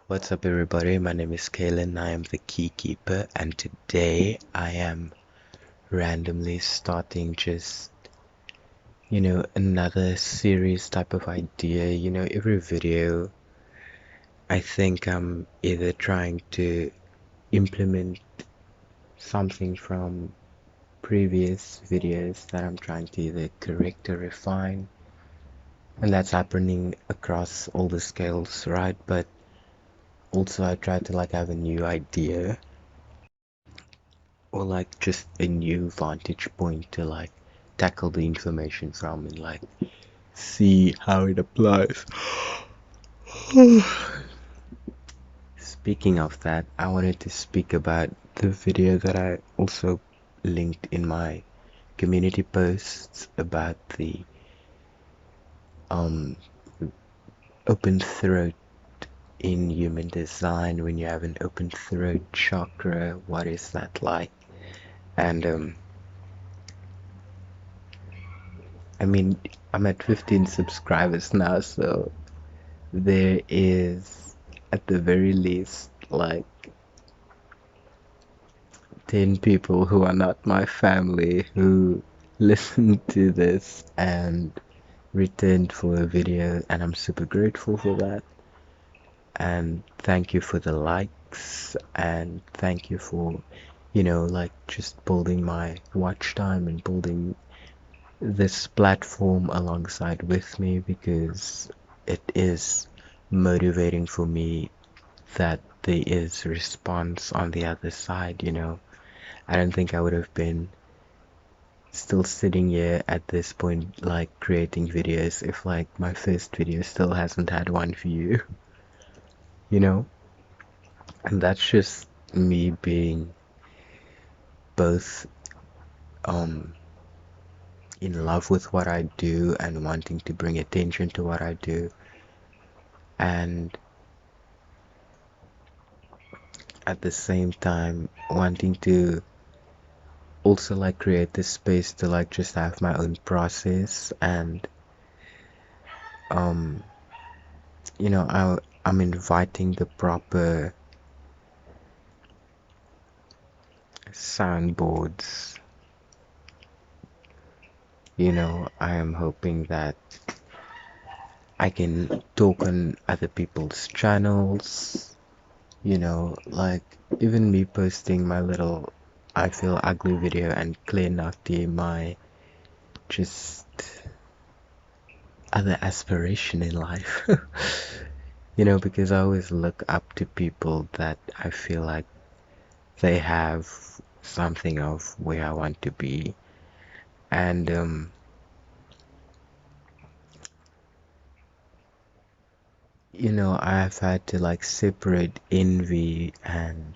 What's up, everybody? My name is Kalen. I am the key keeper, and today I am randomly starting just, another series type of idea. Every video I think I'm either trying to implement something from previous videos that I'm trying to either correct or refine, and that's happening across all the scales, right? But also I try to have a new idea or just a new vantage point to tackle the information from and see how it applies. Speaking of that, I wanted to speak about the video that I also linked in my community posts about the um open throat in human design. When you have an open throat chakra, what is that like? And I mean, I'm at 15 subscribers now, so there is at the very least 10 people who are not my family who listened to this and returned for a video, and I'm super grateful for that. And thank you for the likes, and thank you for just building my watch time and building this platform alongside with me, because it is motivating for me that there is response on the other side. I don't think I would have been still sitting here at this point creating videos if my first video still hasn't had one view, you know? And that's just me being both um in love with what I do and wanting to bring attention to what I do, and at the same time wanting to also create this space to just have my own process. And um I'm inviting the proper soundboards. I am hoping that I can talk on other people's channels, even me posting my little I feel ugly video and clear nafti my just other aspiration in life. Because I always look up to people that I feel like they have something of where I want to be. And I've had to separate envy and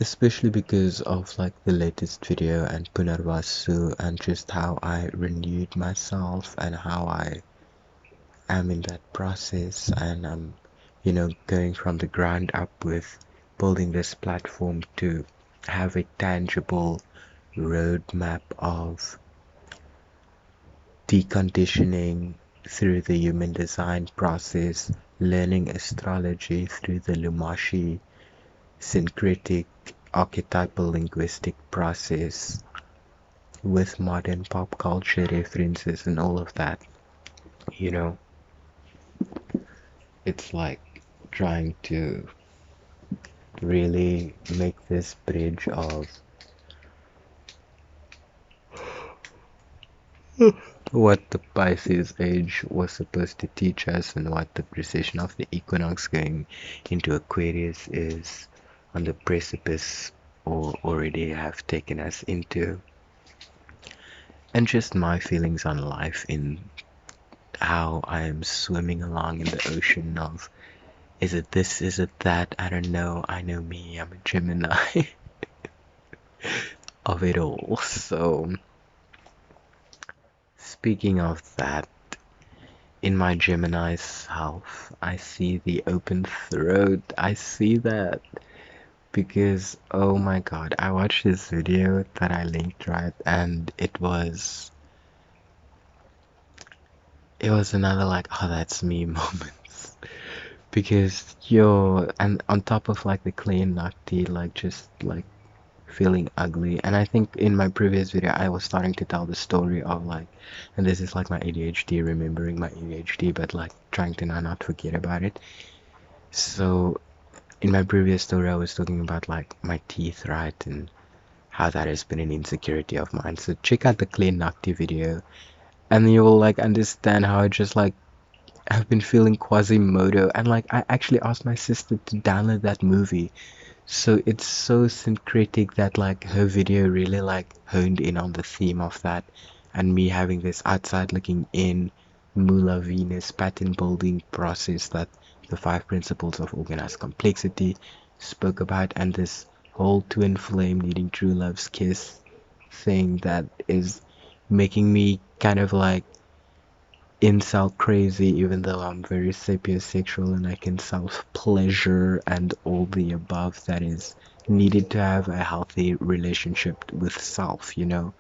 especially because of the latest video and Punarvasu, and just how I renewed myself and how I am in that process, and I'm going from the ground up with building this platform to have a tangible roadmap of deconditioning through the human design process, learning astrology through the Lumashi syncretic archetypal linguistic process with modern pop culture references and all of that. It's trying to really make this bridge of what the Pisces age was supposed to teach us and what the precession of the equinox going into Aquarius is on the precipice or already have taken us into, and just my feelings on life in how I am swimming along in the ocean of is it this, is it that, I don't know, I know me, I'm a Gemini of it all. So speaking of that, in my Gemini self, I see the open throat. I see that because, oh my god, I watched this video that I linked, right? And it was it was another like, oh, that's me moments. Because and on top of like the clear nocti, like just like feeling ugly. And I think in my previous video I was starting to tell the story of like, and this is like my ADHD, remembering my ADHD, but like trying to now not forget about it. So in my previous story I was talking about like my teeth, right, and how that has been an insecurity of mine. So check out the clear nocti video and you will like understand how I just like I've been feeling Quasimodo, and like I actually asked my sister to download that movie. So it's so syncretic that like her video really like honed in on the theme of that, and me having this outside looking in Mula Venus pattern building process that the 5 principles of organized complexity spoke about, and this whole twin flame needing true love's kiss thing that is making me kind of like incel crazy, even though I'm very sapiosexual and I can self pleasure and all the above that is needed to have a healthy relationship with self, you know.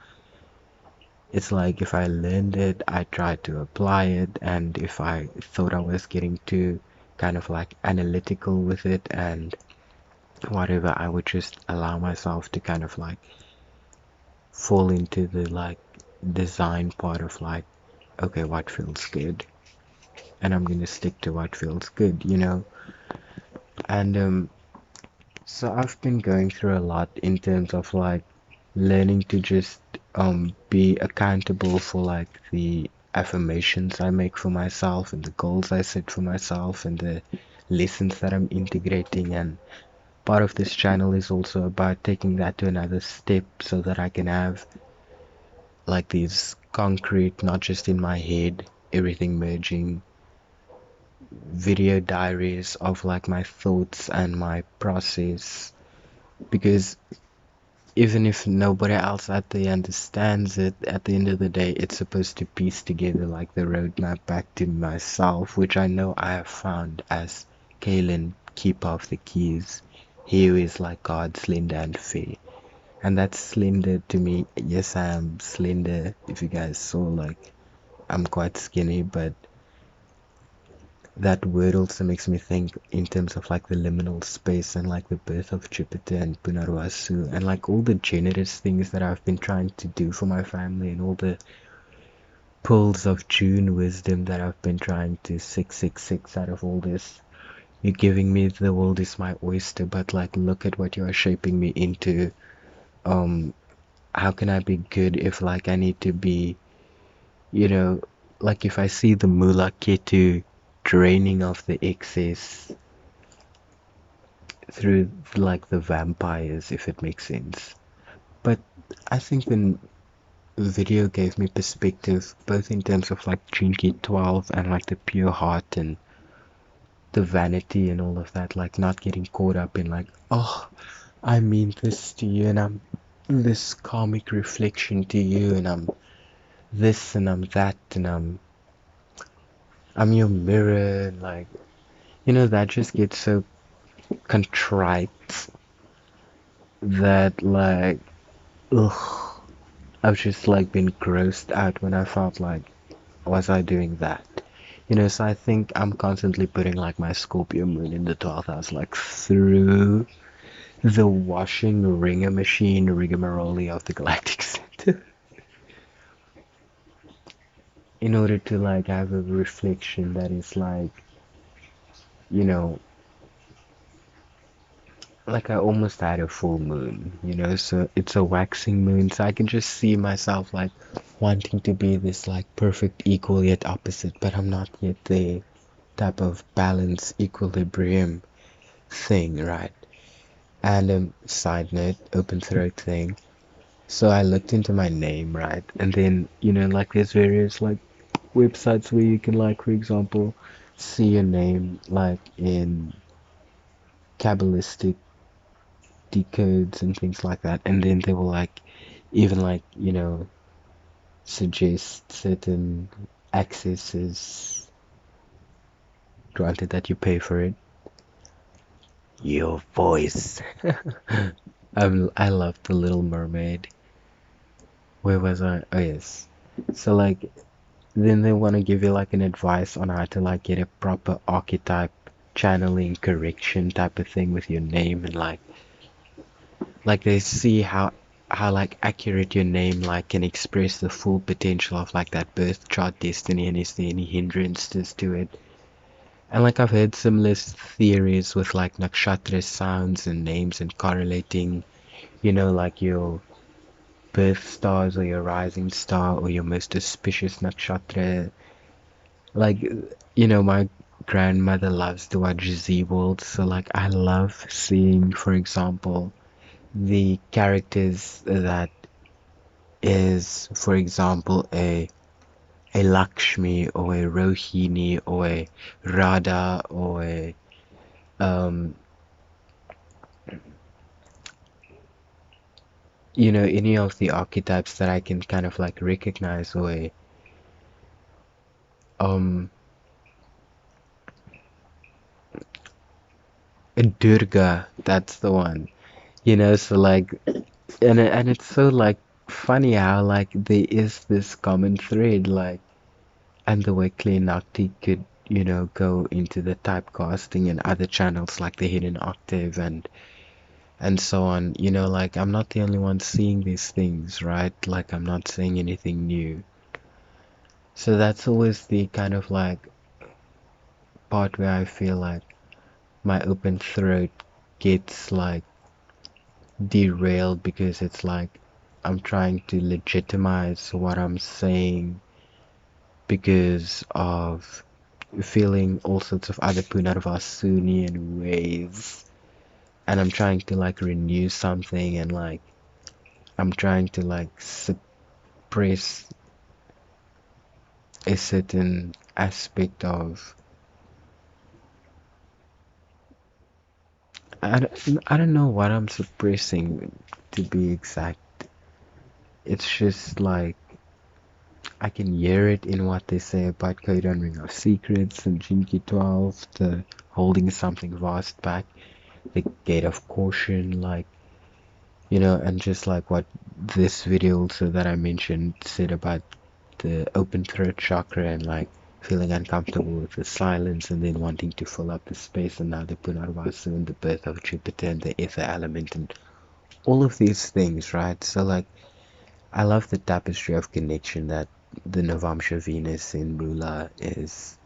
It's like if I learned it, I tried to apply it, and if I thought I was getting too kind of like analytical with it and whatever, I would just allow myself to kind of like fall into the like design part of like, okay, what feels good, and I'm gonna stick to what feels good, you know. And so I've been going through a lot in terms of like learning to just be accountable for like the affirmations I make for myself and the goals I set for myself and the lessons that I'm integrating. And part of this channel is also about taking that to another step so that I can have like these concrete, not just in my head, everything merging video diaries of like my thoughts and my process, because even if nobody else out there understands it, at the end of the day it's supposed to piece together like the roadmap back to myself, which I know I have found as Kaylin, keeper of the keys. He who is like God, slender and fair. And that's slender to me. Yes, I am slender. If you guys saw, like, I'm quite skinny, but that word also makes me think in terms of like the liminal space and like the birth of Jupiter and Punarvasu and like all the generous things that I've been trying to do for my family and all the pulls of June wisdom that I've been trying to 666 out of all this. You're giving me the world is my oyster, but like look at what you're shaping me into. Um, how can I be good if like I need to be, you know, like if I see the Mula Ketu draining of the excess through like the vampires, if it makes sense. But I think the video gave me perspective both in terms of like GK12 and like the pure heart and the vanity and all of that, like not getting caught up in like, oh, I mean this to you and I'm this karmic reflection to you and I'm this and I'm that and I'm your mirror and like, you know, that just gets so contrite that like, ugh, I've just like been grossed out when I felt like, was I doing that? You know, so I think I'm constantly putting like my Scorpio moon in the 12th house, like through the washing ringer machine rigmarole of the galactic center in order to like have a reflection that is like, you know, like I almost had a full moon, you know, so it's a waxing moon, so I can just see myself like wanting to be this like perfect equal yet opposite, but I'm not yet there type of balance equilibrium thing, right? And side note, open throat thing. So I looked into my name, right? And then, you know, like there's various like websites where you can like, for example, see your name like in Kabbalistic decodes and things like that. And then they will like even like, you know, suggest certain accesses, granted that you pay for it. Your voice. I love The Little Mermaid. Where was I? Oh yes. So like then they want to give you like an advice on how to like get a proper archetype channeling correction type of thing with your name, and like they see how like accurate your name like can express the full potential of like that birth chart destiny, and is there any hindrances to it. And like I've heard similar theories with like nakshatra sounds and names and correlating, like your birth stars or your rising star or your most auspicious nakshatra. Like, my grandmother loves to watch Z World, so like I love seeing, for example, the characters that is, for example, a Lakshmi or a Rohini or a Radha or a um any of the archetypes that I can kind of like recognize, or um a Durga, that's the one. So like, and it's so like funny how like there is this common thread, like, and the way Clay Nakti could, go into the typecasting and other channels like the Hidden Octave and so on. Like I'm not the only one seeing these things, right? Like I'm not saying anything new. So that's always the kind of like part where I feel like my open throat gets like derailed, because it's like I'm trying to legitimize what I'm saying because of feeling all sorts of other Punarvasunian ways, and I'm trying to like renew something, and like I'm trying to like suppress a certain aspect of I don't know what I'm suppressing, to be exact. It's just like I can hear it in what they say about Codon Ring of Secrets and GK12, the holding something vast back, the gate of caution, like, and just like what this video also that I mentioned said about the open throat chakra, and like feeling uncomfortable with the silence and then wanting to fill up the space, and now the Punarvasu and the birth of Jupiter and the ether element and all of these things, right? So like I love the tapestry of connection that the Navamsha Venus in Mula is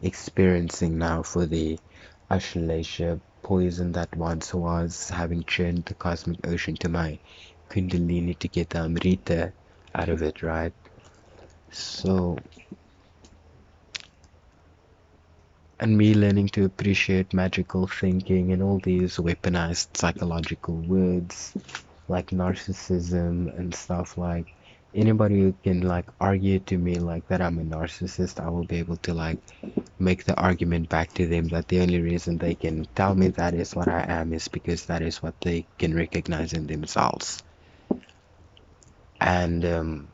experiencing now for the Ashlesha poison that once was, having churned the cosmic ocean to my Kundalini to get the Amrita out of it, right? So, and me learning to appreciate magical thinking and all these weaponized psychological words like narcissism and stuff. Like anybody who can like argue to me like that I'm a narcissist, I will be able to like make the argument back to them that the only reason they can tell me that is what I am is because that is what they can recognize in themselves. And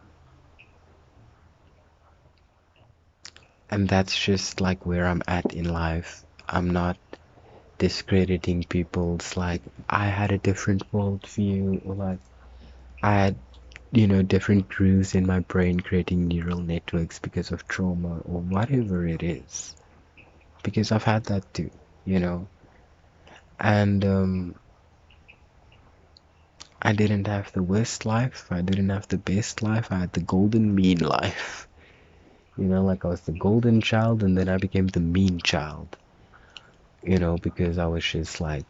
that's just like where I'm at in life. I'm not discrediting people's like I had a different worldview, or like I had different grooves in my brain creating neural networks because of trauma or whatever it is. Because I've had that too, you know. And I didn't have the worst life. I didn't have the best life. I had the golden mean life. Like I was the golden child and then I became the mean child. Because I was just like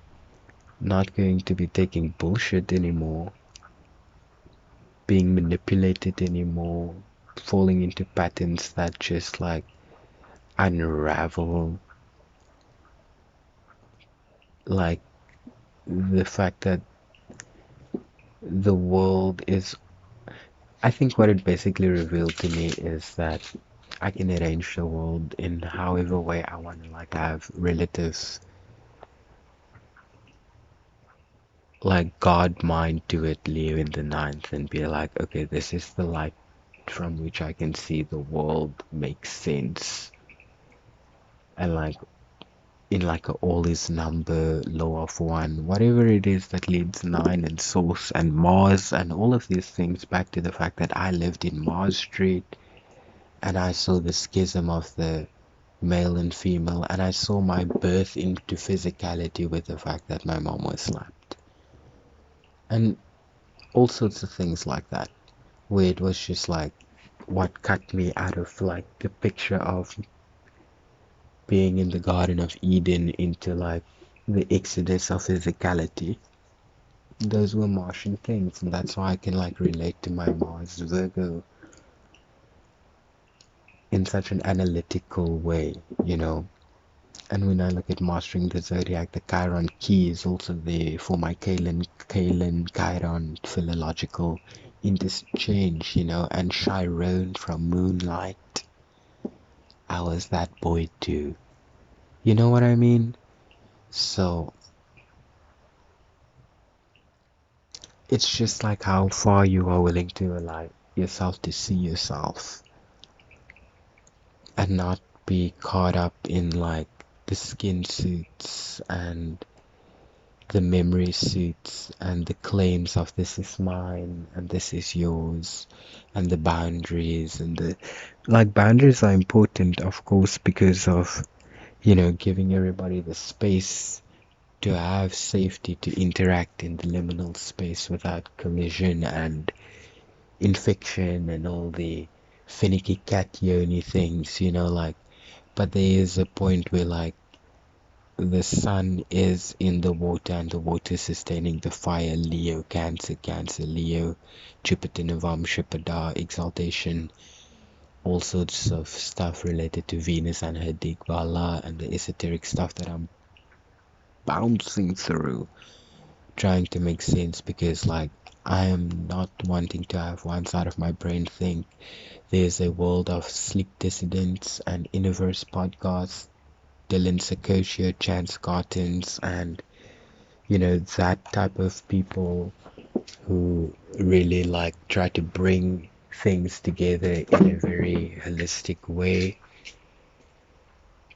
not going to be taking bullshit anymore, being manipulated anymore, falling into patterns that just like unravel, like the fact that the world is, I think what it basically revealed to me is that I can arrange the world in however way I want to, like have relative like God mind to it, Leo in the ninth, and be like, okay, this is the light from which I can see the world makes sense. And like in like a all is number, law of one, whatever it is that leads nine and source and Mars and all of these things back to the fact that I lived in Mars Street. and I saw the schism of the male and female, and I saw my birth into physicality with the fact that my mom was slapped, and all sorts of things like that, where it was just like what cut me out of like the picture of being in the Garden of Eden into like the exodus of physicality. Those were Martian things, and that's why I can like relate to my Mars Virgo in such an analytical way, you know. And when I look at mastering the zodiac, the Chiron key is also there for my Chiron philological interchange, you know. And Chiron from Moonlight, I was that boy too. You know what I mean? So it's just like how far you are willing to allow yourself to see yourself and not be caught up in like the skin suits and the memory suits and the claims of this is mine and this is yours and the boundaries and the like boundaries are important, of course, because of, you know, giving everybody the space to have safety to interact in the liminal space without collision and infection and all the finicky cat yoni things, you know, like, but there is a point where like the sun is in the water and the water is sustaining the fire. Leo, Cancer, Cancer, Leo, Jupiter, Navamsha, Pada, exaltation, all sorts of stuff related to Venus and her Digbala and the esoteric stuff that I'm bouncing through, trying to make sense because, like, I am not wanting to have one side of my brain think there's a world of sleep dissidents and universe podcasts, Dylan Sakosha, Chance Cartons, and you know, that type of people who really like try to bring things together in a very holistic way,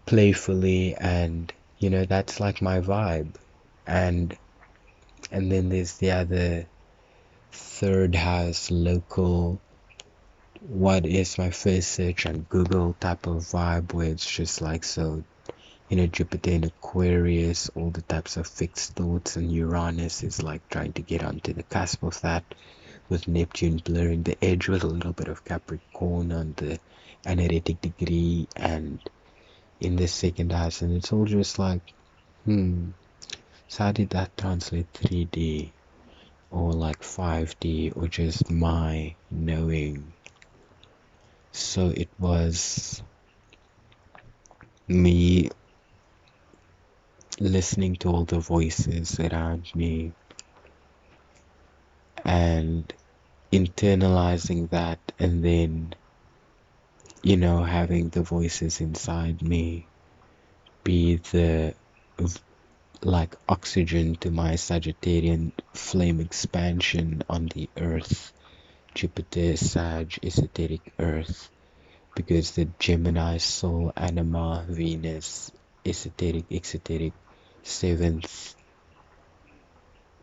playfully, and you know, that's like my vibe. And then there's the other third house local, what is my first search on Google type of vibe, where it's just like, so, you know, Jupiter in Aquarius, all the types of fixed thoughts, and Uranus is like trying to get onto the cusp of that, with Neptune blurring the edge with a little bit of Capricorn on the analytic degree and in the second house, and it's all just like, so how did that translate 3D or like 5D or just my knowing? So it was me listening to all the voices around me and internalizing that, and then, you know, having the voices inside me be the like oxygen to my Sagittarian flame expansion on the earth, Jupiter, Sag, esoteric earth, because the Gemini soul, anima, Venus, esoteric, exoteric, seventh,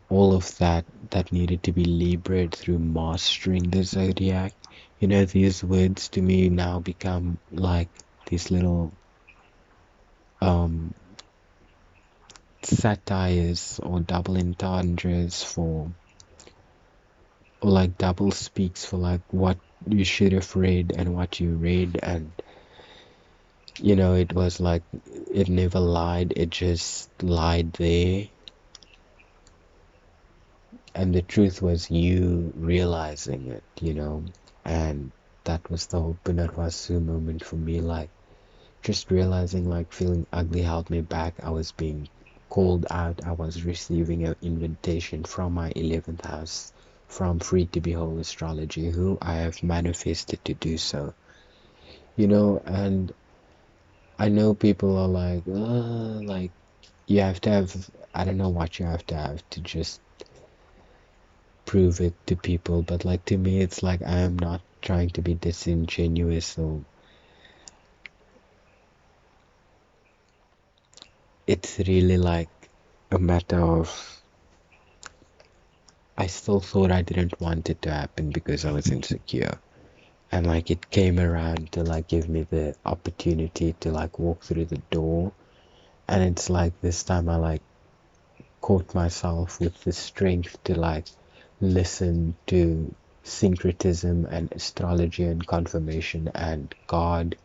all of that needed to be liberated through mastering the zodiac. You know, these words to me now become like these little um satires or double entendres for, or like double speaks for like what you should have read and what you read. And you know, it was like it never lied, it just lied there, and the truth was you realizing it, you know. And that was the whole Punarvasu moment for me, like just realizing, like, feeling ugly held me back. I was being called out. I was receiving an invitation from my 11th house, from Free to Behold Astrology, who I have manifested to do so, you know. And I know people are like, you have to have, I don't know what you have to just prove it to people, but like to me, it's like I am not trying to be disingenuous, or it's really like a matter of, I still thought I didn't want it to happen because I was insecure. and like it came around to like give me the opportunity to like walk through the door. And it's like this time I like caught myself with the strength to like listen to syncretism and astrology and confirmation and God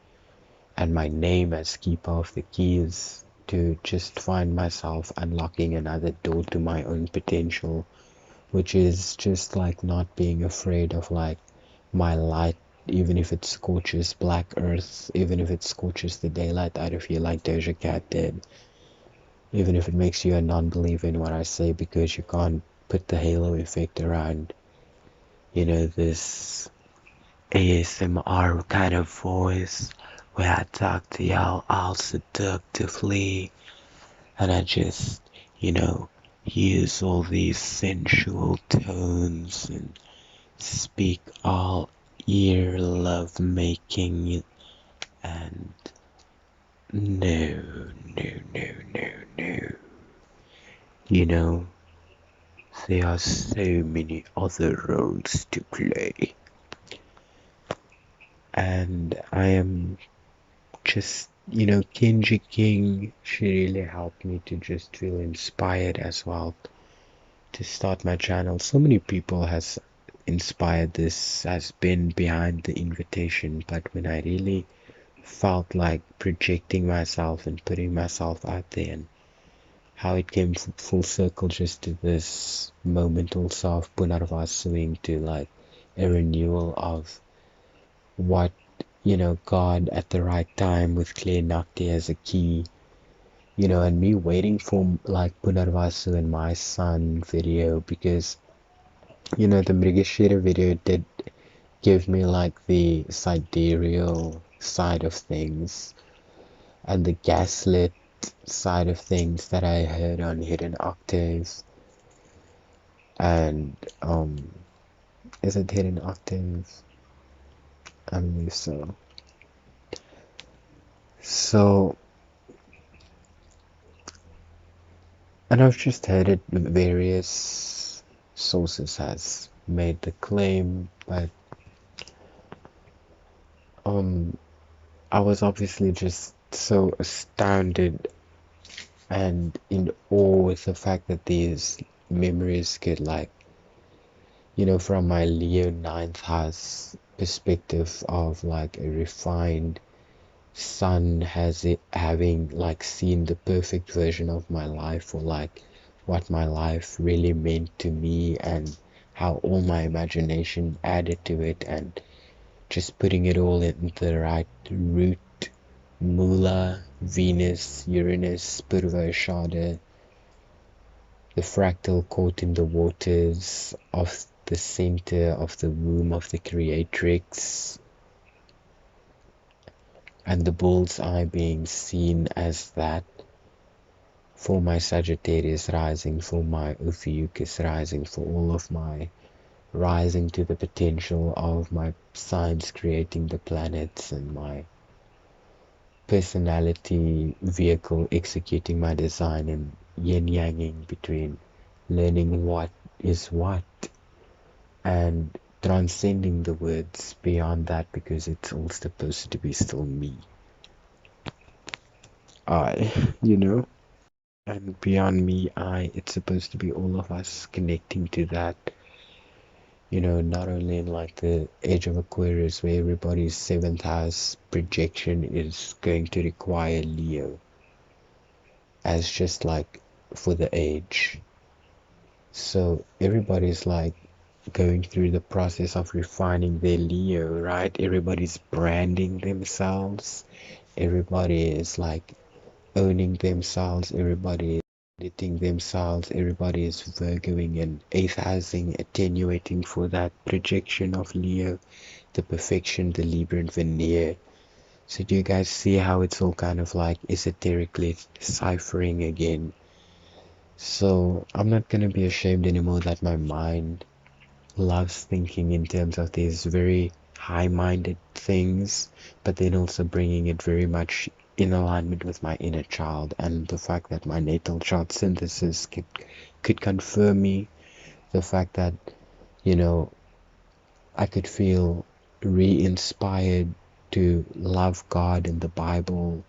and my name as keeper of the keys to just find myself unlocking another door to my own potential, which is just like not being afraid of like my light, even if it scorches black earth, even if it scorches the daylight out of you like Doja Cat did, even if it makes you a non-believer in what I say because you can't put the halo effect around, this ASMR kind of voice where I talk to y'all all seductively and I just, use all these sensual tones and speak all ear love making and no, no, no, no, no. You know, there are so many other roles to play. And I am just, Kenji King, she really helped me to just feel inspired as well to start my channel. So many people has inspired this, has been behind the invitation, but when I really felt like projecting myself and putting myself out there and how it came full circle just to this moment also of Punarvasuing to like a renewal of what, God at the right time with clear Nakti as a key, and me waiting for like Punarvasu and my sun video because, the Mrigashira video did give me like the sidereal side of things and the gaslit side of things that I heard on Hidden Octaves. And is it Hidden Octaves? I believe so. So, and I've just heard it, various sources has made the claim, but I was obviously just so astounded and in awe with the fact that these memories could like, from my Leo ninth house perspective of like a refined sun has it having like seen the perfect version of my life or like what my life really meant to me and how all my imagination added to it and just putting it all into the right route. Mula, Venus, Uranus, Purvashada, the fractal caught in the waters of the center of the womb of the creatrix, and the bull's eye being seen as that for my Sagittarius rising, for my Ophiuchus rising, for all of my rising to the potential of my signs creating the planets and my personality vehicle executing my design and yin-yanging between learning what is what and transcending the words beyond that because it's all supposed to be still me. I, and beyond me, it's supposed to be all of us connecting to that, not only in like the age of Aquarius where everybody's seventh house projection is going to require Leo as just like for the age. So everybody's like going through the process of refining their Leo, right? Everybody's branding themselves. Everybody is like owning themselves. Everybody is editing themselves. Everybody is Virgoing and eighth housing, attenuating for that projection of Leo, the perfection, the Libran veneer. So do you guys see how it's all kind of like esoterically ciphering again? So I'm not gonna be ashamed anymore that my mind loves thinking in terms of these very high-minded things, but then also bringing it very much in alignment with my inner child and the fact that my natal chart synthesis could confirm me, the fact that, I could feel re-inspired to love God and the Bible,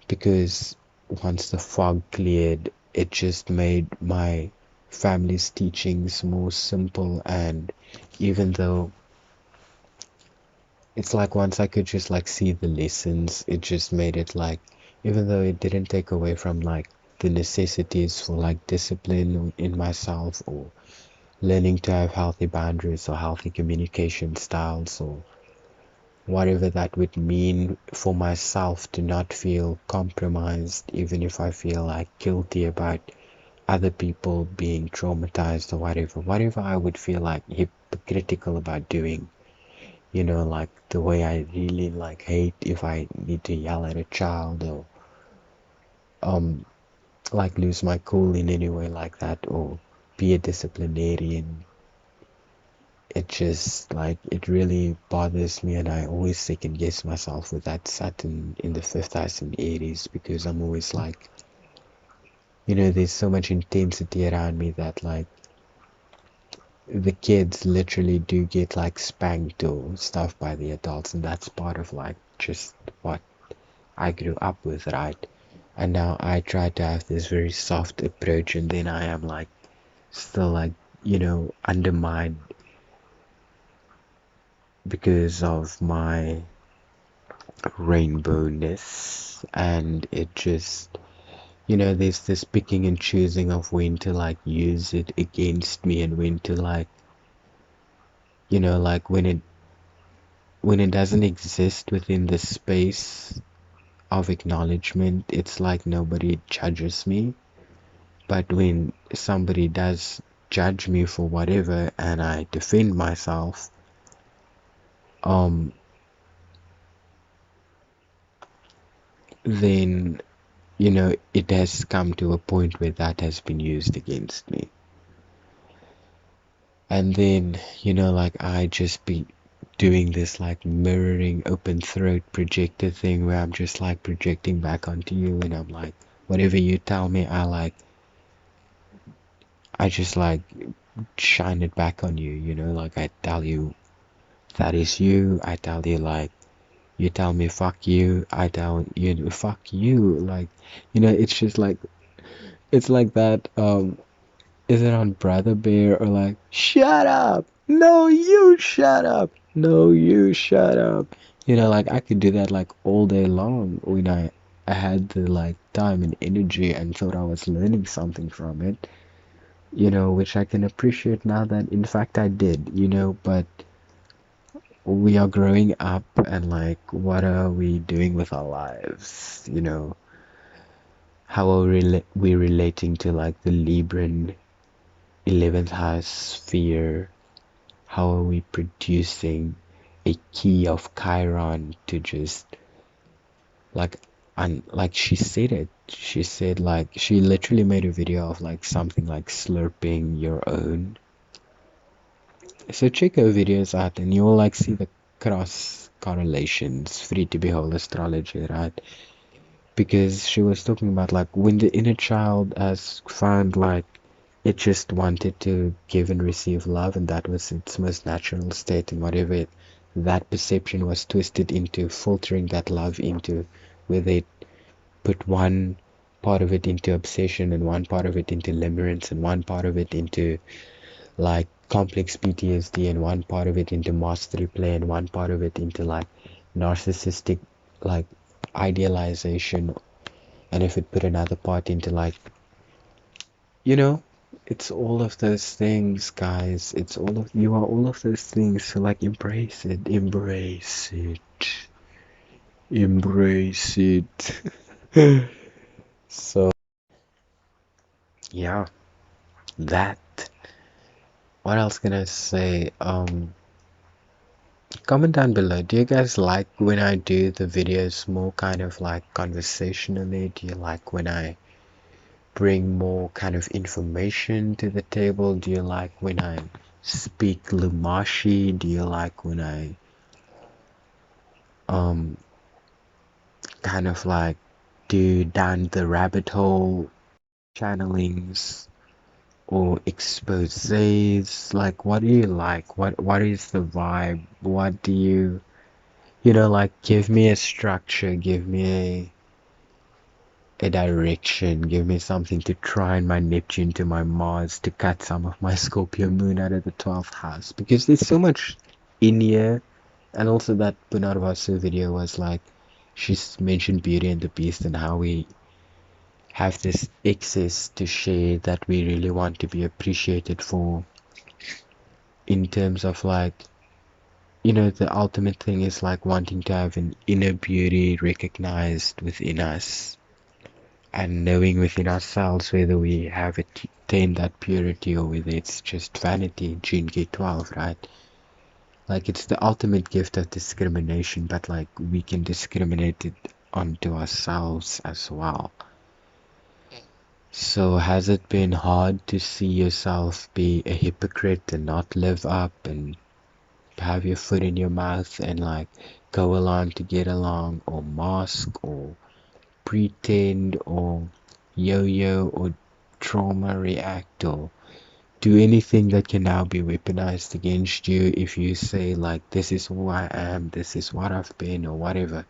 because once the fog cleared, it just made my family's teachings more simple. And even though it's like once I could just like see the lessons, it just made it like, even though it didn't take away from like the necessities for like discipline in myself, or learning to have healthy boundaries or healthy communication styles, or whatever that would mean for myself to not feel compromised, even if I feel like guilty about other people being traumatized or whatever I would feel like hypocritical about doing. Like the way I really like hate if I need to yell at a child, or um like lose my cool in any way like that, or be a disciplinarian. It just like it really bothers me, and I always second guess myself with that Saturn in the fifth house in Aries, because I'm always like, there's so much intensity around me that like the kids literally do get like spanked or stuff by the adults, and that's part of like just what I grew up with, right? And now I try to have this very soft approach, and then I am like still like, undermined because of my rainbowness. And it just, there's this picking and choosing of when to like use it against me, and when to like, like when it doesn't exist within the space of acknowledgement, it's like nobody judges me. But when somebody does judge me for whatever and I defend myself, um, then, it has come to a point where that has been used against me. And then, like I just be doing this like mirroring open throat projector thing, where I'm just like projecting back onto you, and I'm like, whatever you tell me, I just like shine it back on you, like I tell you that is you, I tell you like, you tell me fuck you, I tell you fuck you, like, it's just like, it's like that, is it on Brother Bear, or like, shut up, no you shut up, no you shut up, like I could do that like all day long when I had the like time and energy and thought I was learning something from it, which I can appreciate now that in fact I did, but we are growing up, and like what are we doing with our lives, how are we relating to like the Libran 11th house sphere, how are we producing a key of Chiron to just like, and like she said like she literally made a video of like something like slurping your own. So check her videos out and you will like see the cross correlations, free to behold astrology, right? Because she was talking about like when the inner child has found like it just wanted to give and receive love, and that was its most natural state, and whatever that perception was twisted into, filtering that love into, where they put one part of it into obsession, and one part of it into limerence, and one part of it into like complex PTSD, and one part of it into mastery play, and one part of it into like narcissistic like idealization, and if it put another part into like, you know it's all of those things, guys. It's all of you are all of those things, so like embrace it, embrace it, embrace it. So yeah, that, what else can I say? Comment down below, do you guys like when I do the videos more kind of like conversationally? Do you like when I bring more kind of information to the table? Do you like when I speak Lumashi? Do you like when I um kind of like do down the rabbit hole channelings? or exposés? Like, what do you like? What is the vibe? What do you know, like, give me a structure, give me a direction, give me something to try in my Neptune to my Mars to cut some of my Scorpio moon out of the 12th house, because there's so much in here. And also that Punarvasu video was like, she's mentioned Beauty and the Beast and how we have this excess to share that we really want to be appreciated for, in terms of like, you know, the ultimate thing is like wanting to have an inner beauty recognized within us and knowing within ourselves whether we have attained that purity or whether it's just vanity. GK12, right? Like, it's the ultimate gift of discrimination, but like we can discriminate it onto ourselves as well. So has it been hard to see yourself be a hypocrite and not live up and have your foot in your mouth and like go along to get along, or mask, or pretend, or yo-yo, or trauma react, or do anything that can now be weaponized against you if you say like, this is who I am, this is what I've been, or whatever,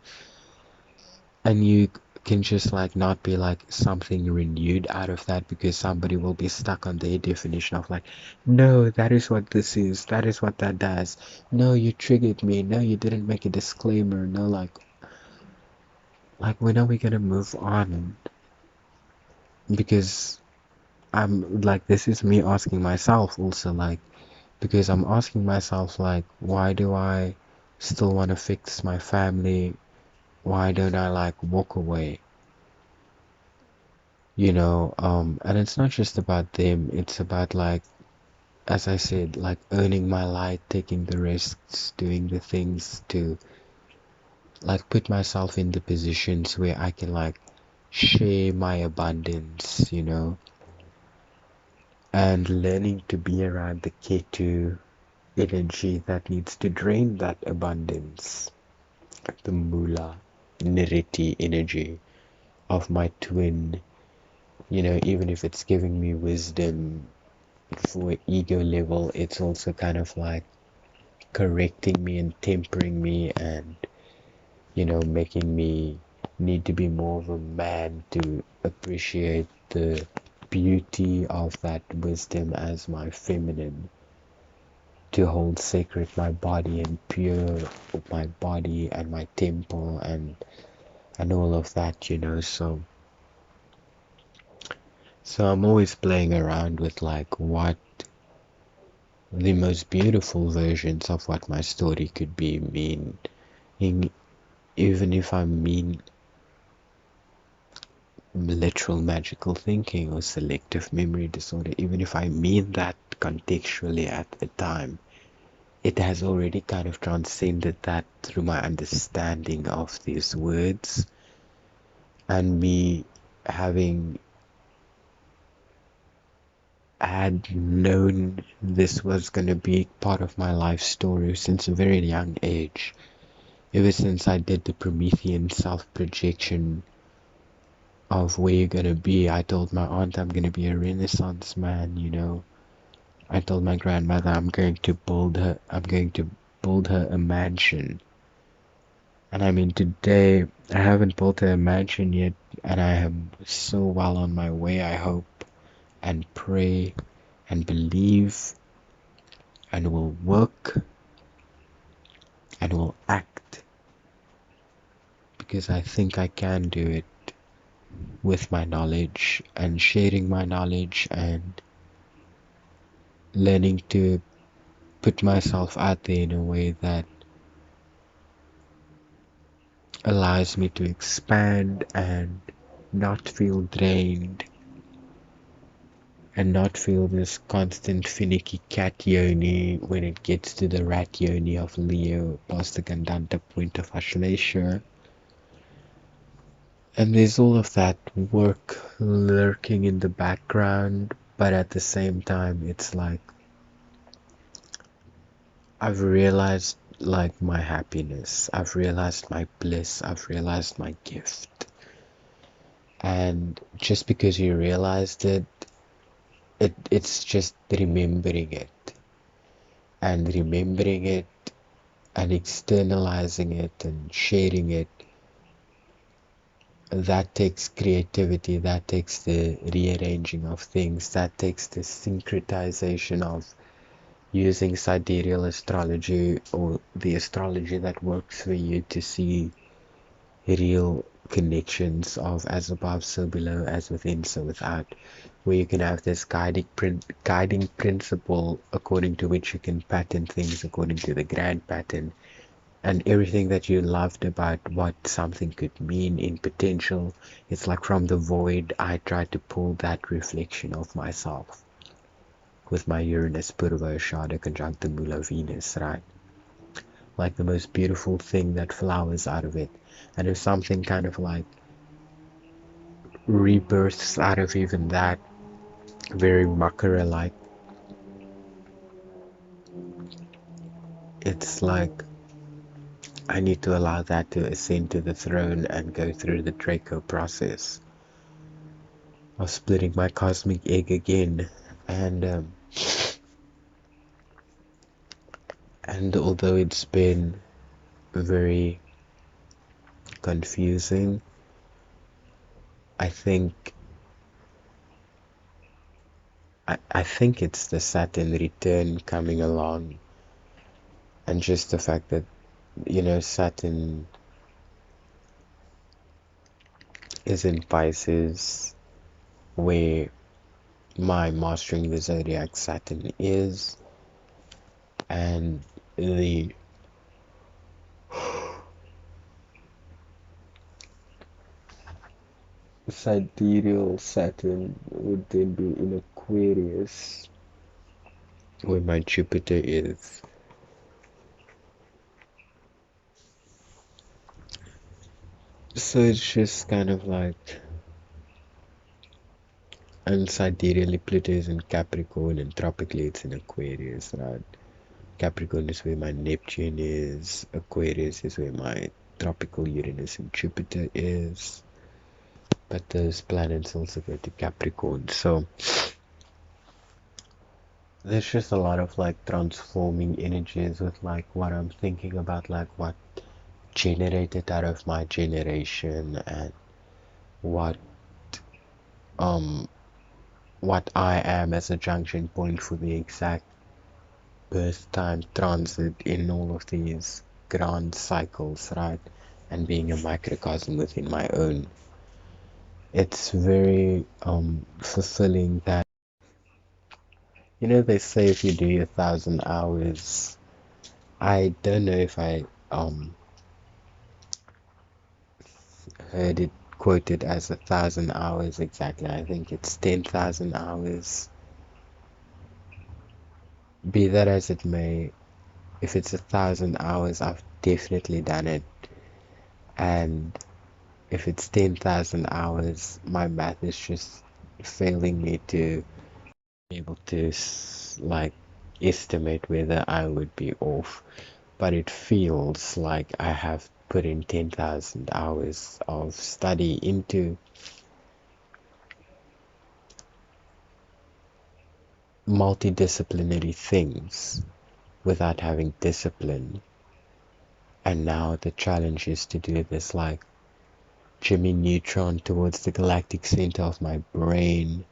and you can just like not be like something renewed out of that, because somebody will be stuck on their definition of like, no, that is what this is, that is what that does, no, you triggered me, no, you didn't make a disclaimer, no, like when are we gonna move on? Because I'm like, this is me asking myself also, like, because I'm asking myself like, why do I still want to fix my family? Why don't I like walk away? You know, and it's not just about them, it's about like, as I said, like earning my light, taking the risks, doing the things to like put myself in the positions where I can like share my abundance, you know, and learning to be around the K2 energy that needs to drain that abundance, the Mula Niriti energy of my twin, you know, even if it's giving me wisdom for ego level, it's also kind of like correcting me and tempering me and, you know, making me need to be more of a man to appreciate the beauty of that wisdom as my feminine, to hold sacred my body and pure my body and my temple and all of that, you know. So I'm always playing around with like what the most beautiful versions of what my story could be mean, even if I mean literal magical thinking or selective memory disorder, even if I mean that contextually at the time, it has already kind of transcended that through my understanding of these words, and me having had known this was going to be part of my life story since a very young age. Ever since I did the Promethean self-projection of where you're going to be, I told my aunt I'm going to be a Renaissance man, you know. I told my grandmother I'm going to build her a mansion. And I mean, today, I haven't built her a mansion yet, and I am so well on my way, I hope, and pray, and believe, and will work, and will act, because I think I can do it with my knowledge, and sharing my knowledge, and learning to put myself out there in a way that allows me to expand and not feel drained, and not feel this constant finicky cat yoni when it gets to the rat yoni of Leo past the Gandanta point of Ashlesha. And there's all of that work lurking in the background, but at the same time, it's like I've realized like my happiness, I've realized my bliss, I've realized my gift. And just because you realized it, it's just remembering it and remembering it and externalizing it and sharing it. That takes creativity, that takes the rearranging of things, that takes the syncretization of using sidereal astrology or the astrology that works for you to see real connections of as above, so below, as within, so without, where you can have this guiding principle according to which you can pattern things according to the grand pattern, and everything that you loved about what something could mean in potential. It's like from the void, I try to pull that reflection of myself with my Uranus Purva Shada conjunct the Mula Venus, right? Like the most beautiful thing that flowers out of it. And if something kind of like rebirths out of even that, very Makara like, it's like I need to allow that to ascend to the throne and go through the Draco process of splitting my cosmic egg again. And although it's been very confusing, I think I think it's the Saturn return coming along, and just the fact that, you know, Saturn is in Pisces, where my mastering the zodiac Saturn is, and the sidereal Saturn would then be in Aquarius, where my Jupiter is. So it's just kind of like, and sidereally Pluto is in Capricorn and tropically it's in Aquarius, right? Capricorn is where my Neptune is, Aquarius is where my tropical Uranus and Jupiter is, but those planets also go to Capricorn. So there's just a lot of like transforming energies with like what I'm thinking about, like what generated out of my generation, and what um what I am as a junction point for the exact birth time transit in all of these grand cycles, right? And being a microcosm within my own. It's very fulfilling that, you know, they say if you do your 1,000 hours, I don't know if I heard it quoted as 1,000 hours exactly. I think it's 10,000 hours. Be that as it may, if it's 1,000 hours, I've definitely done it. And if it's 10,000 hours, my math is just failing me to be able to like estimate whether I would be off. But it feels like I have put in 10,000 hours of study into multidisciplinary things without having discipline. And now the challenge is to do this like Jimmy Neutron towards the galactic center of my brain,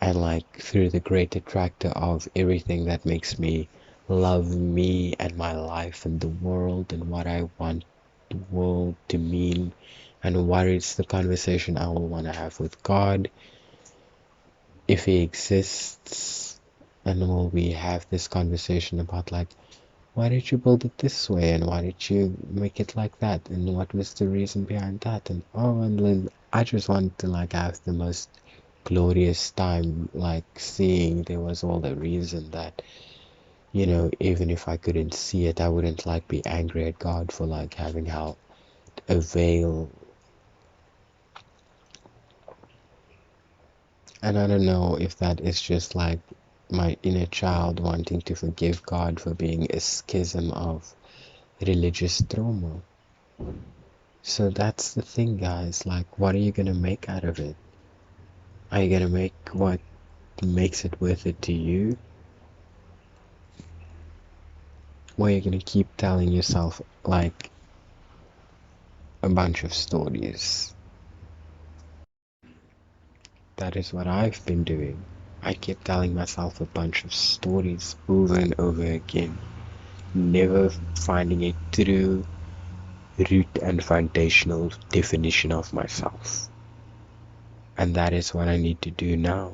and like through the great attractor of everything that makes me love me and my life and the world and what I want the world to mean, and what is the conversation I will want to have with God if he exists. And will we have this conversation about like, why did you build it this way, and why did you make it like that, and what was the reason behind that, and oh, and then I just want to like have the most glorious time, like seeing there was all the reason that, you know, even if I couldn't see it, I wouldn't like be angry at God for like having help a veil. And I don't know if that is just like my inner child wanting to forgive God for being a schism of religious trauma. So that's the thing, guys. Like, what are you gonna make out of it? Are you gonna make what makes it worth it to you, or you're gonna keep telling yourself like a bunch of stories. That is what I've been doing. I kept telling myself a bunch of stories over and over again, never finding a true root and foundational definition of myself. And that is what I need to do now.